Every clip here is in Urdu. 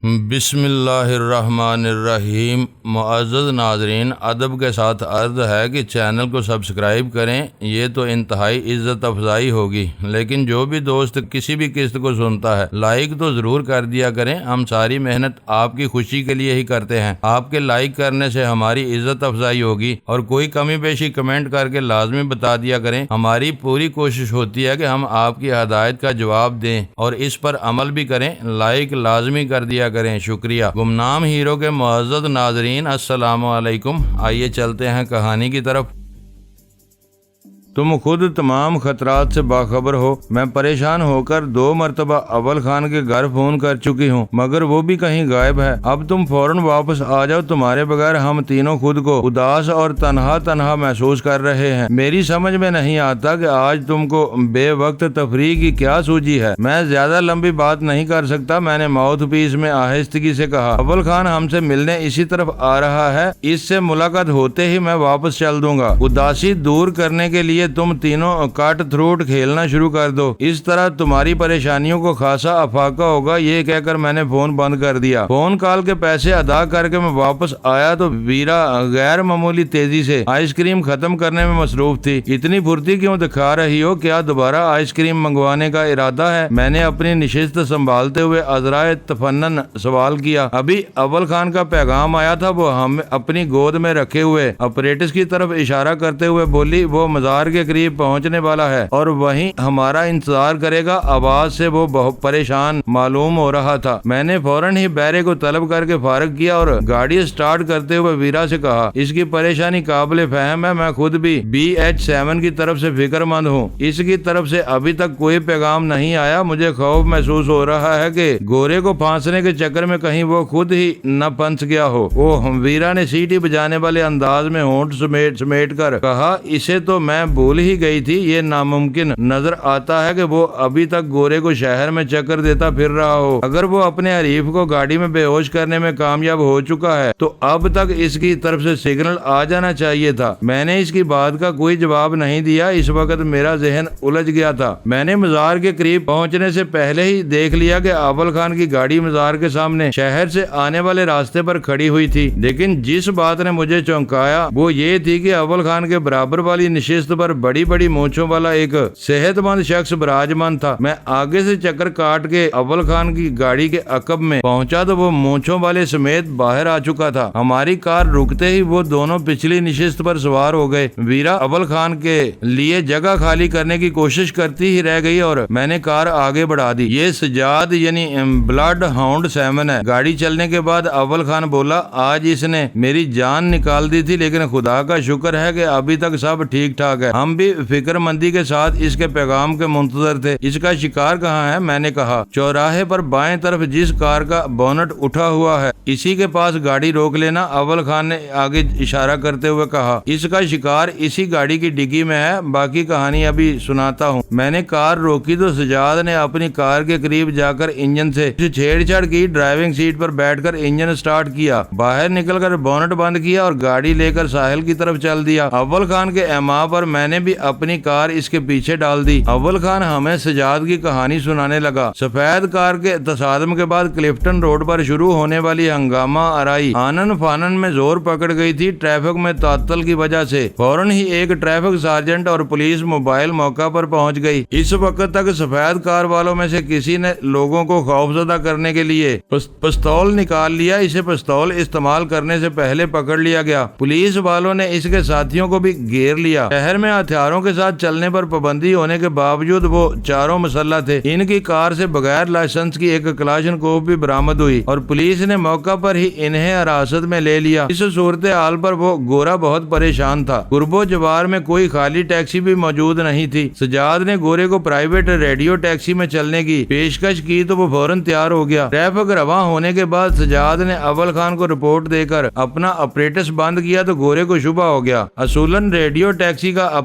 بسم اللہ الرحمن الرحیم۔ معزز ناظرین، ادب کے ساتھ عرض ہے کہ چینل کو سبسکرائب کریں، یہ تو انتہائی عزت افزائی ہوگی، لیکن جو بھی دوست کسی بھی قسط کو سنتا ہے لائک تو ضرور کر دیا کریں۔ ہم ساری محنت آپ کی خوشی کے لیے ہی کرتے ہیں، آپ کے لائک کرنے سے ہماری عزت افزائی ہوگی، اور کوئی کمی بیشی کمنٹ کر کے لازمی بتا دیا کریں۔ ہماری پوری کوشش ہوتی ہے کہ ہم آپ کی ہدایت کا جواب دیں اور اس پر عمل بھی کریں۔ لائک لازمی کر دیا کریں، شکریہ۔ گمنام ہیرو کے معزز ناظرین، السلام علیکم۔ آئیے چلتے ہیں کہانی کی طرف۔ تم خود تمام خطرات سے باخبر ہو۔ میں پریشان ہو کر 2 مرتبہ اول خان کے گھر فون کر چکی ہوں، مگر وہ بھی کہیں غائب ہے۔ اب تم فوراً واپس آ جاؤ، تمہارے بغیر ہم تینوں خود کو اداس اور تنہا محسوس کر رہے ہیں۔ میری سمجھ میں نہیں آتا کہ آج تم کو بے وقت تفریح کی کیا سوچی ہے۔ میں زیادہ لمبی بات نہیں کر سکتا، میں نے ماؤتھ پیس میں آہستگی سے کہا۔ اول خان ہم سے ملنے اسی طرف آ رہا ہے، اس سے ملاقات ہوتے ہی میں واپس چل دوں گا۔ اداسی دور کرنے کے لیے تم تینوں کٹ تھروٹ کھیلنا شروع کر دو، اس طرح تمہاری پریشانیوں کو خاصا افاقہ ہوگا۔ یہ کہہ کر میں نے فون بند کر دیا۔ فون کال کے پیسے ادا کر کے میں واپس آیا تو ویرا غیر معمولی تیزی سے آئس کریم ختم کرنے میں مصروف تھی۔ اتنی پھرتی کیوں دکھا رہی ہو؟ کیا دوبارہ آئس کریم منگوانے کا ارادہ ہے؟ میں نے اپنی نشست سنبھالتے ہوئے عذرائے تفنن سوال کیا۔ ابھی اول خان کا پیغام آیا تھا، وہ ہم اپنی گود میں رکھے ہوئے اپریٹس کی طرف اشارہ کرتے ہوئے بولی، وہ مزار کے قریب پہنچنے والا ہے اور وہیں ہمارا انتظار کرے گا۔ آواز سے وہ بہت پریشان معلوم ہو رہا تھا۔ میں نے فوراً ہی بیرے کو طلب کر کے فارغ کیا اور گاڑی سٹارٹ کرتے ہوئے ویرا سے کہا، اس کی پریشانی قابل فہم ہے، میں خود بھی BH7 کی طرف سے فکر مند ہوں۔ اس کی طرف سے ابھی تک کوئی پیغام نہیں آیا۔ مجھے خوف محسوس ہو رہا ہے کہ گورے کو پھانسنے کے چکر میں کہیں وہ خود ہی نہ پھنس گیا ہو۔ ویرا نے سیٹی بجانے والے انداز میں ہونٹ سمیٹ کر کہا، اسے تو میں بھول ہی گئی تھی۔ یہ ناممکن نظر آتا ہے کہ وہ ابھی تک گورے کو شہر میں چکر دیتا پھر رہا ہو۔ اگر وہ اپنے حریف کو گاڑی میں بے ہوش کرنے میں کامیاب ہو چکا ہے تو اب تک اس کی طرف سے سگنل آ جانا چاہیے تھا۔ میں نے اس کی بات کا کوئی جواب نہیں دیا۔ اس وقت میرا ذہن الجھ گیا تھا۔ میں نے مزار کے قریب پہنچنے سے پہلے ہی دیکھ لیا کہ اول خان کی گاڑی مزار کے سامنے شہر سے آنے والے راستے پر کھڑی ہوئی تھی، لیکن جس بات نے مجھے چونکایا وہ یہ تھی کہ اول خان کے برابر والی نشست پر بڑی مونچھوں والا ایک صحت مند شخص براجمان تھا۔ میں آگے سے چکر کاٹ کے اول خان کی گاڑی کے عقب میں پہنچا تو وہ مونچھوں والے سمیت باہر آ چکا تھا۔ ہماری کار رکتے ہی وہ دونوں پچھلی نشست پر سوار ہو گئے۔ ویرا اول خان کے لیے جگہ خالی کرنے کی کوشش کرتی ہی رہ گئی اور میں نے کار آگے بڑھا دی۔ یہ سجاد یعنی بلڈ ہاؤنڈ 7 ہے۔ گاڑی چلنے کے بعد اول خان بولا، آج اس نے میری جان نکال دی تھی، لیکن خدا کا شکر ہے کہ ابھی تک سب ٹھیک ٹھاک ہے۔ ہم بھی فکر مندی کے ساتھ اس کے پیغام کے منتظر تھے۔ اس کا شکار کہاں ہے؟ میں نے کہا۔ چوراہے پر بائیں طرف جس کار کا بونٹ اٹھا ہوا ہے اسی کے پاس گاڑی روک لینا، اول خان نے آگے اشارہ کرتے ہوئے کہا۔ اس کا شکار اسی گاڑی کی ڈگی میں ہے، باقی کہانی ابھی سناتا ہوں۔ میں نے کار روکی تو سجاد نے اپنی کار کے قریب جا کر انجن سے چھیڑ چھاڑ کی۔ ڈرائیونگ سیٹ پر بیٹھ کر انجن سٹارٹ کیا، باہر نکل کر بونٹ بند کیا اور گاڑی لے کر ساحل کی طرف چل دیا۔ اول خان کے ایما پر میں نے بھی اپنی کار اس کے پیچھے ڈال دی۔ اول خان ہمیں سجاد کی کہانی سنانے لگا۔ سفید کار کے تصادم کے بعد کلفٹن روڈ پر شروع ہونے والی ہنگامہ آرائی آنن فانن میں زور پکڑ گئی تھی۔ ٹریفک میں تعطل کی وجہ سے فوراً ہی ایک ٹریفک سارجنٹ اور پولیس موبائل موقع پر پہنچ گئی۔ اس وقت تک سفید کار والوں میں سے کسی نے لوگوں کو خوفزدہ کرنے کے لیے پستول نکال لیا۔ اسے پستول استعمال کرنے سے پہلے پکڑ لیا گیا۔ پولیس والوں نے اس کے ساتھیوں کو بھی گھیر لیا۔ شہر میں ہتھیاروں کے ساتھ چلنے پر پابندی ہونے کے باوجود وہ چاروں مسلح تھے۔ ان کی کار سے بغیر لائسنس کی ایک کلاشنکوف بھی برآمد ہوئی اور پولیس نے موقع پر ہی انہیں حراست میں لے لیا۔ اس صورتحال پر وہ گورا بہت پریشان تھا۔ قرب و جوار میں کوئی خالی ٹیکسی بھی موجود نہیں تھی۔ سجاد نے گورے کو پرائیویٹ ریڈیو ٹیکسی میں چلنے کی پیشکش کی تو وہ فوراً تیار ہو گیا۔ ٹریفک رواں ہونے کے بعد سجاد نے اول خان کو رپورٹ دے کر اپنا اپریٹس بند کیا تو گورے کو شبہ ہو گیا۔ اصولاً ریڈیو ٹیکسی کا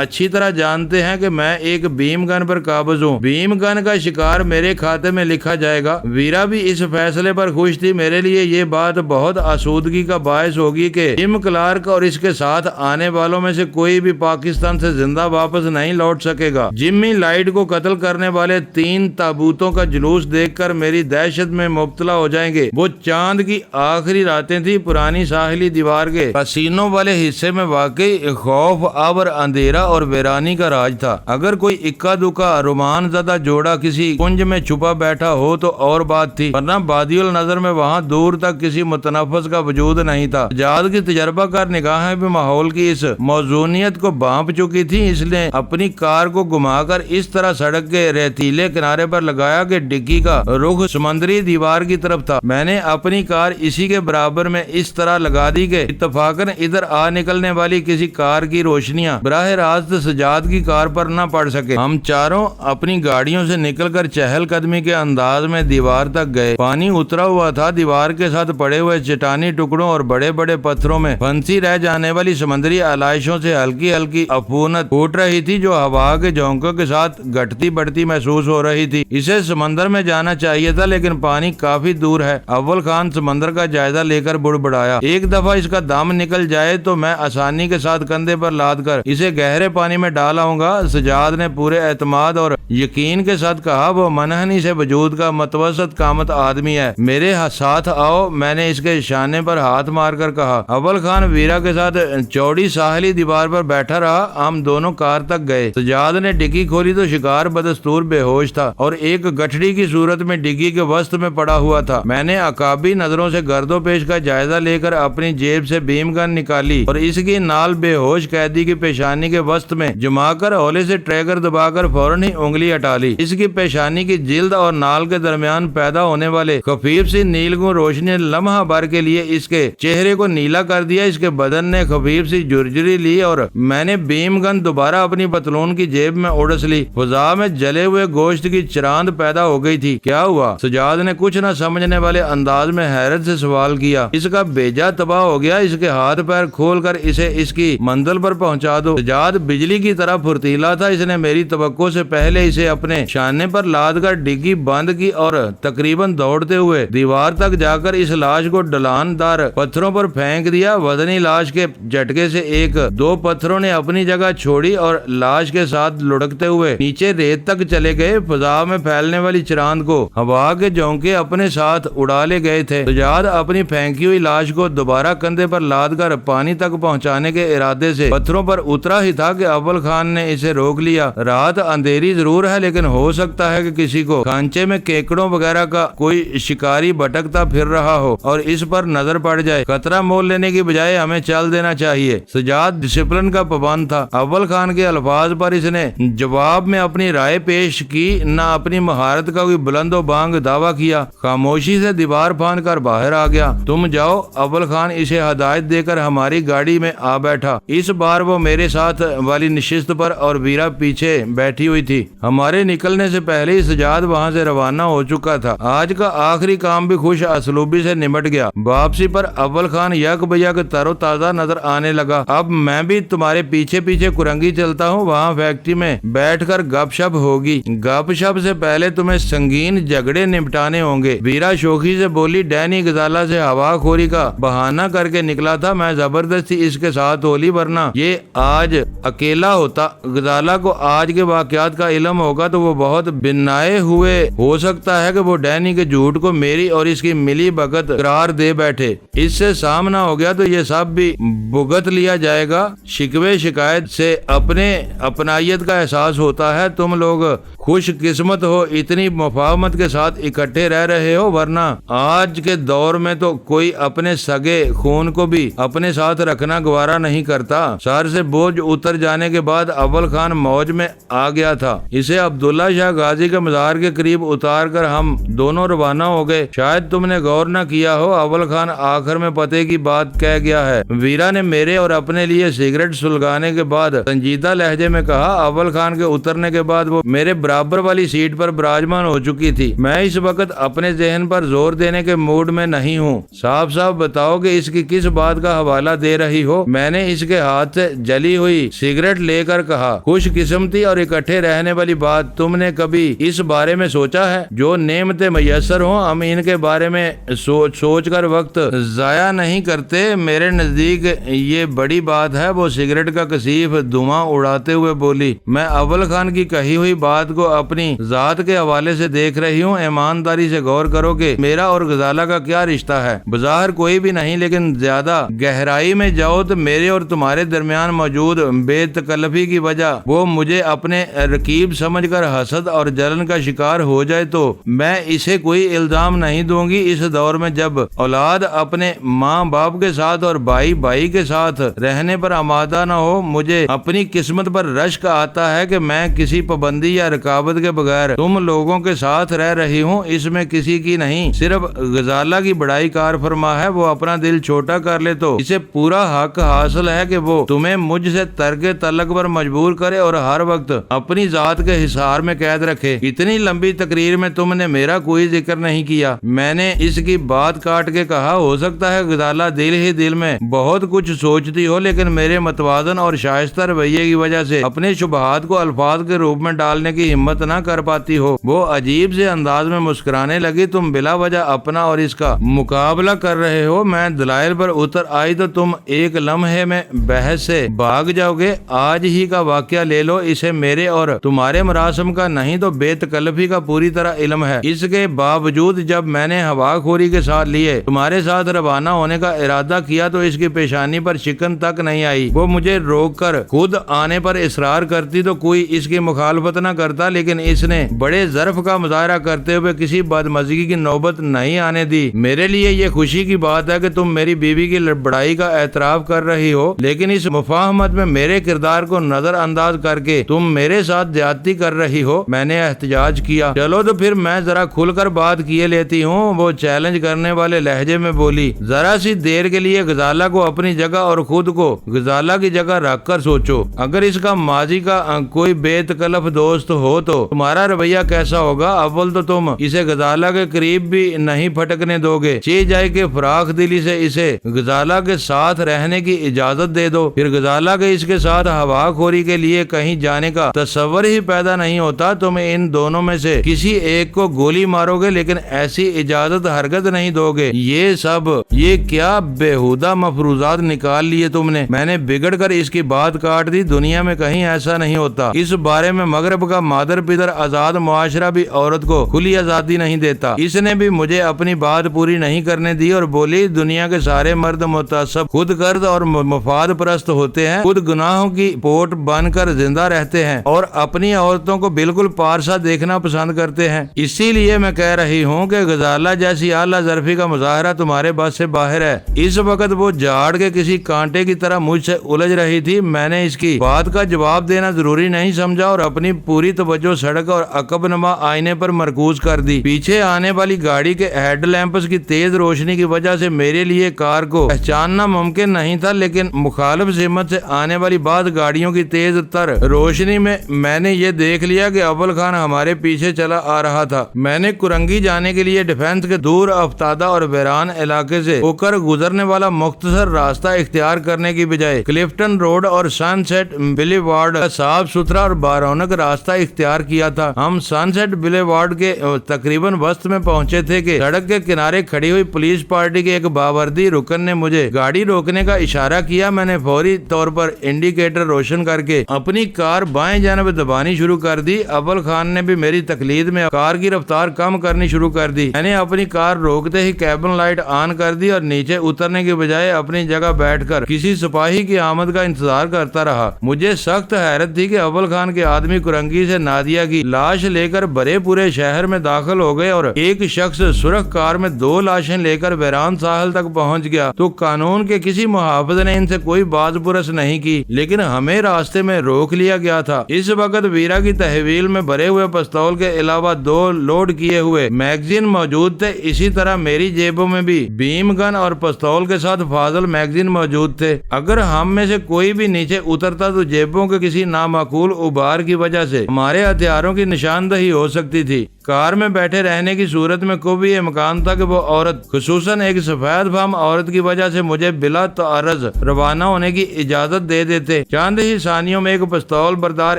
اچھی طرح جانتے ہیں کہ میں ایک بھیم گن پر قابض ہوں، بھیم گن کا شکار میرے کھاتے میں لکھا جائے گا۔ ویرا بھی اس فیصلے پر خوش تھی۔ میرے لیے یہ بات بہت آسودگی کا باعث ہوگی کہ جم کلارک اور اس کے ساتھ آنے والوں میں سے کوئی بھی پاکستان سے زندہ واپس نہیں لوٹ سکے گا۔ جمی لائٹ کو قتل کرنے والے 3 تابوتوں کا جلوس دیکھ کر میری دہشت میں مبتلا ہو جائیں گے۔ وہ چاند کی آخری راتیں تھی۔ پرانی ساحلی دیوار کے پسینوں والے حصے میں واقعی خوف آور اندھیرا اور ویرانی کا راج تھا۔ اگر کوئی اکا دکا رومان زدہ جوڑا کسی کنج میں چھپا بیٹھا ہو تو اور بات تھی، ورنہ بادی النظر میں وہاں دور تک کسی متنفس کا وجود نہیں تھا۔ سجاد کی تجربہ کار نگاہیں بھی ماحول کی اس موزونیت کو بھانپ چکی تھی۔ اس نے اپنی کار کو گھما کر اس طرح سڑک کے ریتیلے کنارے پر لگایا کہ ڈگی کا رخ سمندری دیوار کی طرف تھا۔ میں نے اپنی کار اسی کے برابر میں اس طرح لگا دی کہ اتفاقاً ادھر آ نکلنے والی کسی کار کی روشنیاں براہ راست سجاد کی کار پر نہ پڑ سکے۔ ہم چاروں اپنی گاڑیوں سے نکل کر چہل قدمی کے انداز میں دیوار تک گئے۔ پانی اترا ہوا تھا۔ دیوار کے ساتھ پڑے ہوئے چٹانی ٹکڑوں اور بڑے بڑے پتھروں میں پھنسی رہ جانے والی سمندری علائشوں سے ہلکی ہلکی عفونت پھوٹ رہی تھی جو ہوا کے جھونکوں کے ساتھ گھٹتی بڑھتی محسوس ہو رہی تھی۔ اسے سمندر میں جانا چاہیے تھا لیکن پانی کافی دور ہے۔ اول خان سمندر کا جائزہ لے کر بڑبڑایا، ایک دفعہ اس کا دم نکل جائے تو میں آسانی کے ساتھ کندھے پر لاد کر اسے گہرے پانی میں ڈال آؤں گا۔ سجاد نے پورے اعتماد اور یقین کے ساتھ کہا۔ وہ منحنی سے وجود کا متوسط قامت آدمی ہے۔ میرے ساتھ آؤ، میں نے اس کے شانے پر ہاتھ مار کر کہا۔ اول خان ویرا کے ساتھ چوڑی ساحلی دیوار پر بیٹھا رہا۔ ہم دونوں کار تک گئے۔ سجاد نے ڈگی کھولی تو شکار بدستور بے ہوش تھا اور ایک گٹھڑی کی صورت میں ڈگی کے وسط میں پڑا ہوا تھا۔ میں نے عقابی نظروں سے گرد و پیش کا جائزہ لے کر اپنی جیب سے بھیم گن نکالی اور اس کی نال بے ہوش قیدی کی پیشانی کے وسط میں جما کر ہولے سے ٹریگر دبا کر فوراً ہی انگلی ہٹا لی۔ اس کی پیشانی کی جلد اور نال کے درمیان پیدا ہونے والے خفیف سی نیلگوں روشنی نے لمحہ بھر کے لیے اس کے چہرے کو نیلا کر دیا۔ اس کے بدن نے خفیف سی جرجری لی اور میں نے بھیم گن دوبارہ اپنی پتلون کی جیب میں اڑس لی۔ فضا میں جلے ہوئے گوشت کی چراند پیدا ہو گئی تھی۔ کیا ہوا؟ سجاد نے کچھ نہ سمجھنے والے انداز میں حیرت سے سوال کیا۔ اس کا بیجا تباہ ہو گیا، اس کے ہاتھ پیر کھول کر اسے اس کی منزل پر پہنچا دو۔ سجاد بجلی کی طرح پھرتیلا تھا۔ اس نے میری توقع سے پہلے اسے اپنے شانے پر لاد کر ڈگی بند کی اور تقریباً دوڑتے ہوئے دیوار تک جا کر اس لاش کو ڈلان دار پتھروں پر پھینک دیا۔ وزنی لاش کے جھٹکے سے ایک دو پتھروں نے اپنی جگہ چھوڑی اور لاش کے ساتھ لڑکتے ہوئے نیچے ریت تک چلے گئے۔ فضا میں پھیلنے والی چراند کو ہوا کے جھونکے اپنے ساتھ اڑا لے گئے تھے۔ سجاد اپنی پھینکی ہوئی لاش کو دوبارہ کندھے پر لاد کر پانی تک پہنچانے کے ارادے سے پتھروں پر اترا ہی تھا کہ اول خان نے اسے روک لیا۔ رات اندھیری ضرور ہے لیکن ہو سکتا ہے کہ کسی کو کھانچے میں کیکڑوں وغیرہ کا کوئی شکاری بھٹکتا پھر رہا ہو اور اس پر نظر پڑ جائے۔ خطرہ مول لینے کی بجائے ہمیں چل دینا چاہیے۔ سجاد ڈسپلن کا پابند تھا۔ اول خان کے الفاظ پر اس نے جواب میں اپنی رائے پیش کی، نہ اپنی مہارت کا کوئی بلند و بانگ دعویٰ کیا۔ خاموشی سے دیوار پھاند کر باہر آ گیا۔ تم جاؤ، اول خان اسے ہدایت دے کر ہماری گاڑی میں آ بیٹھا۔ اس بار وہ میرے ساتھ والی نشست پر اور ویرا پیچھے بیٹھی ہوئی تھی۔ ہمارے نکلنے سے پہلے ہی سجاد وہاں سے روانہ ہو چکا تھا۔ آج کا آخری کام بھی خوش اسلوبی سے نمٹ گیا۔ واپسی پر اول خان یک بیک تر و تازہ نظر آنے لگا۔ اب میں بھی تمہارے پیچھے پیچھے کرنگی چلتا ہوں، وہاں فیکٹری میں بیٹھ کر گپ شپ ہوگی۔ گپ شپ سے پہلے تمہیں سنگین جھگڑے نپٹانے ہوں گے۔ ویرا شوخی سے بولی۔ ڈینی غزالہ سے ہوا خوری کا بہانہ کر کے نکلا تھا، میں زبردستی اس کے ساتھ ہولی، ورنہ یہ آج اکیلا ہوتا۔ غزالہ کو آج کے واقعات کا علم ہوگا تو وہ بہت بنائے ہوئے ہو سکتا ہے کہ وہ ڈینی کے جھوٹ کو میری اور اس کی ملی بھگت قرار دے بیٹھے۔ اس سے سامنا ہو گیا تو یہ سب بھی بھگت لیا جائے گا۔ شکوے شکایت سے اپنے اپنائیت کا احساس ہوتا ہے۔ تم لوگ خوش قسمت ہو، اتنی مفاہمت کے ساتھ اکٹھے رہ رہے ہو، ورنہ آج کے دور میں تو کوئی اپنے سگے خون کو بھی اپنے ساتھ رکھنا گوارا نہیں کرتا۔ سر سے بوجھ اتر جانے کے بعد اول خان موج میں آ گیا تھا۔ اسے عبداللہ شاہ غازی کے مزار کے قریب اتار کر ہم دونوں روانہ ہو گئے۔ شاید تم نے غور نہ کیا ہو، اول خان آخر میں پتے کی بات کہہ گیا ہے۔ ویرا نے میرے اور اپنے لیے سگریٹ سلگانے کے بعد سنجیدہ لہجے میں کہا۔ اول خان کے اترنے کے بعد وہ میرے برابر والی سیٹ پر براجمان ہو چکی تھی۔ میں اس وقت اپنے ذہن پر زور دینے کے موڈ میں نہیں ہوں۔ صاف صاف بتاؤ کہ اس کی کس بات کا حوالہ دے رہی ہو؟ میں نے اس کے ہاتھ سے جلی ہوئی سگریٹ لے کر کہا۔ خوش قسمتی اور اکٹھے رہنے والی بات تم نے کبھی اس بارے میں سوچا ہے؟ جو نعمتیں میسر ہوں ہم ان کے بارے میں سوچ کر وقت ضائع نہیں کرتے۔ میرے نزدیک یہ بڑی بات ہے۔ وہ سگریٹ کا کثیف دھواں اڑاتے ہوئے بولی۔ میں اول خان کی کہی ہوئی بات کو اپنی ذات کے حوالے سے دیکھ رہی ہوں۔ ایمانداری سے غور کرو کہ میرا اور غزالہ کا کیا رشتہ ہے۔ بظاہر کوئی بھی نہیں، لیکن زیادہ گہرائی میں جاؤ تو میرے اور تمہارے درمیان موجود بے تکلفی کی وجہ وہ مجھے اپنے رقیب سمجھ کر حسد اور جلن کا شکار ہو جائے تو میں اسے کوئی الزام نہیں دوں گی۔ اس دور میں جب اولاد اپنے ماں باپ کے ساتھ اور بھائی بھائی کے ساتھ رہنے پر آمادہ نہ ہو، مجھے اپنی قسمت پر رشک آتا ہے کہ میں کسی پابندی یا رکاوٹ کے بغیر تم لوگوں کے ساتھ رہ رہی ہوں۔ اس میں کسی کی نہیں، صرف غزالہ کی بڑائی کار فرما ہے۔ وہ اپنا دل چھوٹا کر لے تو اسے پورا حق حاصل ہے کہ وہ تمہیں مجھ سے ترک تعلق پر مجبور کرے اور ہر وقت اپنی ذات کے حصار میں قید رکھے۔ اتنی لمبی تقریر میں تم نے میرا کوئی ذکر نہیں کیا۔ میں نے اس کی بات کاٹ کے کہا، ہو سکتا ہے غزالہ دل ہی دل میں بہت کچھ سوچتی ہو، لیکن میرے متوازن اور شائستہ رویے کی وجہ سے اپنے شبہات کو الفاظ کے روپ میں ڈالنے کی ہمت نہ کر پاتی ہو۔ وہ عجیب سے انداز میں مسکرانے لگی۔ تم بلا وجہ اپنا اور اس کا مقابلہ کر رہے ہو۔ میں دلائل پر اتر آئی تو تم ایک لمحے میں بحث سے بھاگ جاؤ گے۔ آج ہی کا واقعہ لے لو، اسے میرے اور تمہارے مراسم کا نہیں تو بے تکلفی کا پوری طرح علم ہے۔ اس کے باوجود جب میں نے ہوا خوری کے ساتھ لیے تمہارے ساتھ روانہ ہونے کا ارادہ کیا تو اس کی پیشانی پر شکن تک نہیں آئی۔ وہ مجھے روک کر خود آنے پر اصرار کرتی تو کوئی اس کی مخالفت نہ کرتا، لیکن اس نے بڑے ظرف کا مظاہرہ کرتے ہوئے کسی بدمزگی کی نوبت نہیں آنے دی۔ میرے لیے یہ خوشی کی بات ہے کہ تم میری بیوی کی بڑائی کا اعتراف کر رہی ہو، لیکن اس مفاہمت میں میرے کردار کو نظر انداز کر کے تم میرے ساتھ زیادتی کر رہی ہو۔ میں نے احتجاج کیا۔ چلو تو پھر میں ذرا کھل کر بات کیے لیتی ہوں، وہ چیلنج کرنے والے لہجے میں بولی۔ ذرا سی دیر کے لیے غزالہ کو اپنی جگہ اور خود کو غزالہ کی جگہ رکھ کر سوچو۔ اگر اس کا ماضی کا کوئی بے تکلف دوست ہو تو تمہارا رویہ کیسا ہوگا؟ اول تو تم اسے غزالہ کے قریب بھی نہیں پھٹکنے دو گے، چاہے جائے کہ فراخ دلی سے اسے غزالہ کے ساتھ رہنے کی اجازت دے دو، پھر غزالہ کے اس کے ساتھ ہوا خوری کے لیے کہیں جانے کا تصور ہی پیدا نہیں ہوتا۔ تم ان دونوں میں سے کسی ایک کو گولی مارو گے، لیکن ایسی اجازت ہرگز نہیں دو گے۔ یہ کیا بےہودہ مفروضات نکال لیے تم نے؟ میں نے بگڑ کر اس کی بات کاٹ دی۔ دنیا میں کہیں ایسا نہیں ہوتا۔ اس بارے میں مغرب کا مادر پدر آزاد معاشرہ بھی عورت کو کھلی آزادی نہیں دیتا۔ اس نے بھی مجھے اپنی بات پوری نہیں کرنے دی اور بولی، دنیا کے سارے مرد متعصب، خود غرض اور مفاد پرست ہوتے ہیں، خود گناہوں کی پوٹ بن کر زندہ رہتے ہیں اور اپنی عورتوں کو بالکل پارسا دیکھنا پسند کرتے ہیں۔ اسی لیے میں کہہ رہی ہوں کہ غزالہ جیسی اعلیٰ ظرفی کا مظاہرہ تمہارے بس سے باہر ہے۔ اس وقت وہ جھاڑ کے کسی کانٹے کی طرح مجھ سے الجھ رہی تھی۔ میں نے اس کی بات کا جواب دینا ضروری نہیں سمجھا اور اپنی پوری توجہ سڑک اور عقب نما آئینے پر مرکوز کر دی۔ پیچھے آنے والی گاڑی کے ہیڈ لیمپس کی تیز روشنی کی وجہ سے میرے لیے کار کو پہچاننا ممکن نہیں تھا، لیکن مخالف سمت سے آنے والی بعض گاڑیوں کی تیز تر روشنی میں نے یہ دیکھ لیا کہ اول خان ہمارے پیچھے چلا آ رہا تھا۔ میں نے کرنگی جانے کے لیے ڈیفنس کے دور افتادہ اور ویران علاقے سے ہو کر گزرنے والا مختصر راستہ اختیار کرنے کی بجائے کلفٹن روڈ اور سن سیٹ بلی وارڈ کا صاف ستھرا اور بارونق راستہ اختیار کیا تھا۔ ہم سن سیٹ بلی وارڈ کے تقریباً وسط میں پہنچے تھے کہ سڑک کے کنارے کھڑی ہوئی پولیس پارٹی کے ایک باوردی رکن نے مجھے گاڑی روکنے کا اشارہ کیا۔ میں نے فوری طور پر انڈیکیٹر روشن کر کے اپنی کار بائیں جانب دبانی شروع کر دی۔ اول خان نے بھی میری تقلید میں کار کی رفتار کم کرنی شروع کر دی۔ میں نے اپنی کار روکتے ہی کیبن لائٹ آن کر دی اور نیچے اترنے کے بجائے اپنی جگہ بیٹھ کر کسی سپاہی کی آمد کا انتظار کرتا رہا۔ مجھے سخت حیرت تھی کہ اول خان کے آدمی کرنگی سے نادیہ کی لاش لے کر بڑے پورے شہر میں داخل ہو گئے اور ایک شخص سرخ کار میں 2 لاشیں لے کر ویران ساحل تک پہنچ گیا تو قانون کے کسی محافظ نے ان سے کوئی باز پرس نہیں کی، لیکن ہمیں راستے میں روک لیا گیا تھا۔ اس وقت ویرا کی تحویل میں بھرے ہوئے پستول کے علاوہ 2 لوڈ کیے ہوئے میگزین موجود تھے۔ اسی طرح میری جیبوں میں بھی بیم گن اور پستول کے ساتھ فاضل میگزین موجود تھے۔ اگر ہم میں سے کوئی بھی نیچے اترتا تو جیبوں کے کسی نامعقول ابھار کی وجہ سے ہمارے بڑے ہتھیاروں کی نشاندہی ہو سکتی تھی۔ کار میں بیٹھے رہنے کی صورت میں کو بھی امکان تھا کہ وہ عورت، خصوصاً ایک سفید فام عورت کی وجہ سے مجھے بلا تعارض روانہ ہونے کی اجازت دے دیتے۔ چند ہی ثانیوں میں ایک پستول بردار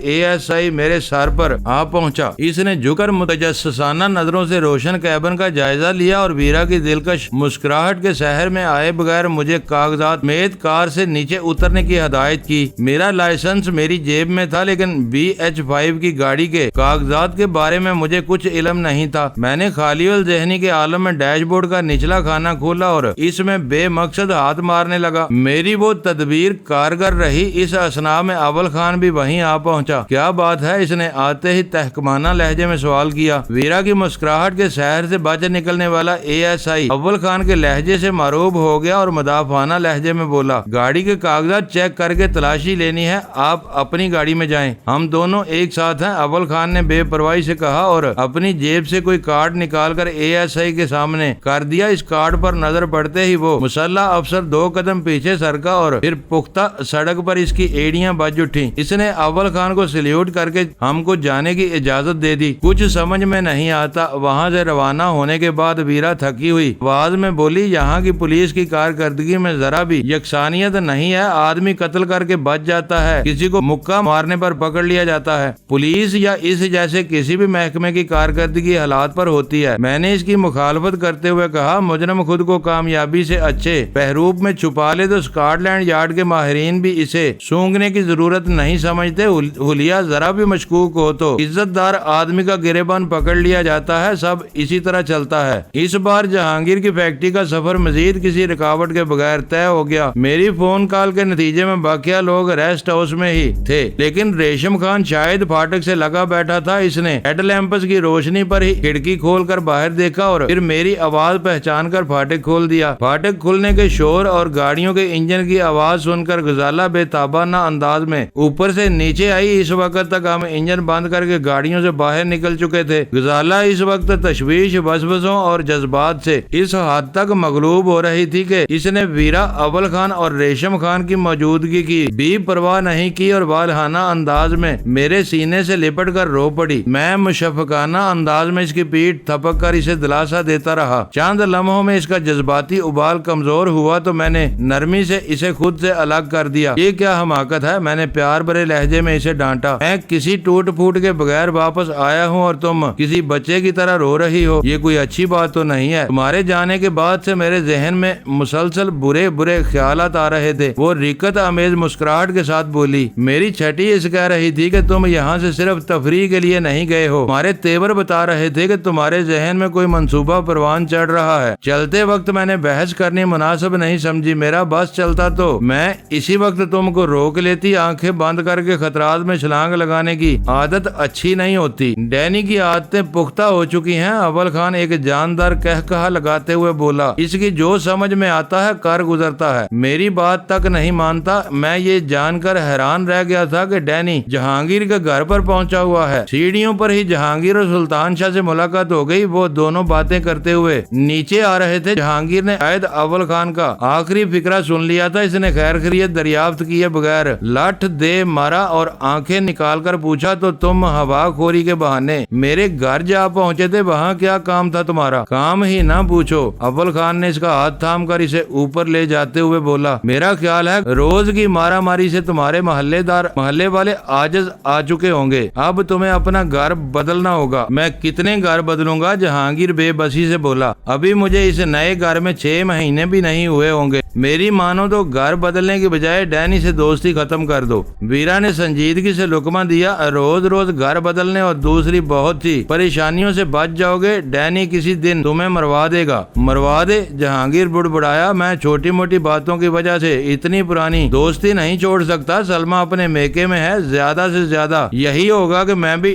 ASI میرے سر پر آ پہنچا۔ اس نے جھک کر متجسسانہ نظروں سے روشن کیبن کا جائزہ لیا اور ویرا کی دلکش مسکراہٹ کے سحر میں آئے بغیر مجھے کاغذات سمیت کار سے نیچے اترنے کی ہدایت کی۔ میرا لائسنس میری جیب میں تھا، لیکن BH5 کی گاڑی کے کاغذات کے بارے میں مجھے کچھ علم نہیں تھا۔ میں نے خالی الذہنی کے عالم میں ڈیش بورڈ کا نچلا کھانا کھولا اور اس میں بے مقصد ہاتھ مارنے لگا۔ میری وہ تدبیر کارگر رہی۔ اس اثناء میں اول خان بھی وہیں آ پہنچا۔ کیا بات ہے؟ اس نے آتے ہی تحکمانہ لہجے میں سوال کیا۔ ویرا کی مسکراہٹ کے سحر سے بچ نکلنے والا ASI اول خان کے لہجے سے معروب ہو گیا اور مدافعانہ لہجے میں بولا، گاڑی کے کاغذات چیک کر کے تلاشی لینی ہے، آپ اپنی گاڑی میں جائیں، ہم دونوں ایک ساتھ ہیں۔ اول خان نے بے پرواہی سے کہا اور اپنی جیب سے کوئی کارڈ نکال کر ASI کے سامنے کر دیا۔ اس کارڈ پر نظر پڑتے ہی وہ مسلح افسر 2 قدم پیچھے سرکا اور پھر پختہ سڑک پر اس کی ایڑیاں بج اٹھیں۔ اس نے اول خان کو سلیوٹ کر کے ہم کو جانے کی اجازت دے دی۔ کچھ سمجھ میں نہیں آتا۔ وہاں سے روانہ ہونے کے بعد ویرا تھکی ہوئی آواز میں بولی، یہاں کی پولیس کی کارکردگی میں ذرا بھی یکسانیت نہیں ہے، آدمی قتل کر کے بچ جاتا ہے، کسی کو مکہ مارنے پر پکڑ لیا جاتا ہے۔ پولیس یا اس جیسے کسی بھی محکمے کی کارکردگی حالات پر ہوتی ہے۔ میں نے اس کی مخالفت کرتے ہوئے کہا، مجرم خود کو کامیابی سے اچھے بحروب میں چھپا لے تو اسکاٹ لینڈ یارڈ کے ماہرین بھی اسے سونگنے کی ضرورت نہیں سمجھتے۔ حلیہ ذرا بھی مشکوک ہو تو عزت دار آدمی کا گریبان پکڑ لیا جاتا ہے، سب اسی طرح چلتا ہے۔ اس بار جہانگیر کی فیکٹری کا سفر مزید کسی رکاوٹ کے بغیر طے ہو گیا۔ میری فون کال کے نتیجے میں باقیہ لوگ ریسٹ ہاؤس میں ہی تھے، لیکن ریشم خان شاید پھاٹک سے لگا بیٹھا تھا۔ اس نے ہیڈ لیمپس کی روشنی پر ہی کھڑکی کھول کر باہر دیکھا اور پھر میری آواز پہچان کر پھاٹک کھول دیا۔ پھاٹک کھلنے کے شور اور گاڑیوں کے انجن کی آواز سن کر غزالہ بے تابانہ انداز میں اوپر سے نیچے آئی۔ اس وقت تک ہم انجن بند کر کے گاڑیوں سے باہر نکل چکے تھے۔ غزالہ اس وقت تشویش، وسوسوں اور جذبات سے اس حد تک مغلوب ہو رہی تھی کہ اس نے ویرا، اول خان اور ریشم خان کی موجودگی کی بھی پرواہ نہیں کی اور والہانہ انداز میں میرے سینے سے لپٹ کر رو پڑی۔ میں مشفقانہ انداز میں اس کی پیٹھ تھپک کر اسے دلاسا دیتا رہا۔ چند لمحوں میں اس کا جذباتی ابال کمزور ہوا تو میں نے نرمی سے اسے خود سے الگ کر دیا۔ یہ کیا حماقت ہے؟ میں نے پیار بھرے لہجے میں اسے ڈانٹا۔ میں کسی ٹوٹ پھوٹ کے بغیر واپس آیا ہوں اور تم کسی بچے کی طرح رو رہی ہو، یہ کوئی اچھی بات تو نہیں ہے۔ تمہارے جانے کے بعد سے میرے ذہن میں مسلسل برے برے خیالات آ رہے تھے۔ وہ رکت آمیز مسکراہٹ کے ساتھ بولی، میری چھٹی اس کہہ رہی تھی کہ تم یہاں سے صرف تفریح کے لیے نہیں گئے ہو، تمہارے تیور بتا رہے تھے کہ تمہارے ذہن میں کوئی منصوبہ پروان چڑھ رہا ہے۔ چلتے وقت میں نے بحث کرنی مناسب نہیں سمجھی، میرا بس چلتا تو میں اسی وقت تم کو روک لیتی۔ آنکھیں بند کر کے خطرات میں چھلانگ لگانے کی عادت اچھی نہیں ہوتی، ڈینی کی عادتیں پختہ ہو چکی ہیں۔ اول خان ایک جاندار کہا لگاتے ہوئے بولا، اس کی جو سمجھ میں آتا ہے کر گزرتا ہے، میری بات تک نہیں مانتا۔ میں یہ جان کر حیران رہ گیا تھا کہ ڈینی جہانگیر کے گھر پر پہنچا ہوا ہے۔ سیڑھیوں پر ہی جہانگیر اور سلطان شاہ سے ملاقات ہو گئی۔ وہ دونوں باتیں کرتے ہوئے نیچے آ رہے تھے۔ جہانگیر نے شاید اول خان کا آخری فکرہ سن لیا تھا۔ اس نے خیر خیریت دریافت کیے بغیر لٹھ دے مارا اور آنکھیں نکال کر پوچھا، تو تم ہوا خوری کے بہانے میرے گھر جا پہنچے تھے، وہاں کیا کام تھا تمہارا؟ کام ہی نہ پوچھو۔ اول خان نے اس کا ہاتھ تھام کر اسے اوپر لے جاتے ہوئے بولا، میرا خیال ہے روز کی مارا ماری سے تمہارے محلے والے عاجز آ چکے ہوں گے، اب تمہیں اپنا گھر بدلنا ہوگا۔ میں کتنے گھر بدلوں گا؟ جہانگیر بے بسی سے بولا، ابھی مجھے اس نئے گھر میں 6 مہینے بھی نہیں ہوئے ہوں گے۔ میری مانو تو گھر بدلنے کی بجائے ڈینی سے دوستی ختم کر دو۔ ویرا نے سنجیدگی سے لقمہ دیا، روز روز گھر بدلنے اور دوسری بہت سی پریشانیوں سے بچ جاؤ گے۔ ڈینی کسی دن تمہیں مروا دے گا۔ مروا دے؟ جہانگیر بڑبڑایا، میں چھوٹی موٹی باتوں کی وجہ سے اتنی پرانی دوستی نہیں چھوڑ سکتا۔ سلمہ اپنے میکے میں ہے، زیادہ سے زیادہ یہی ہوگا کہ میں بھی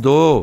2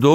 2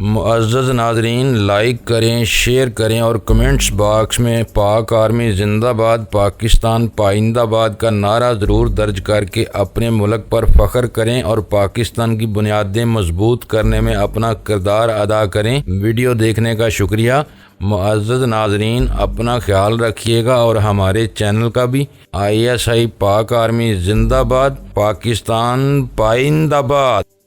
معزز ناظرین، لائک کریں، شیئر کریں اور کمنٹس باکس میں پاک آرمی زندہ باد، پاکستان پائندہ باد کا نعرہ ضرور درج کر کے اپنے ملک پر فخر کریں اور پاکستان کی بنیادیں مضبوط کرنے میں اپنا کردار ادا کریں۔ ویڈیو دیکھنے کا شکریہ۔ معزز ناظرین، اپنا خیال رکھیے گا اور ہمارے چینل کا بھی۔ ISI پاک آرمی زندہ باد، پاکستان پائندہ باد۔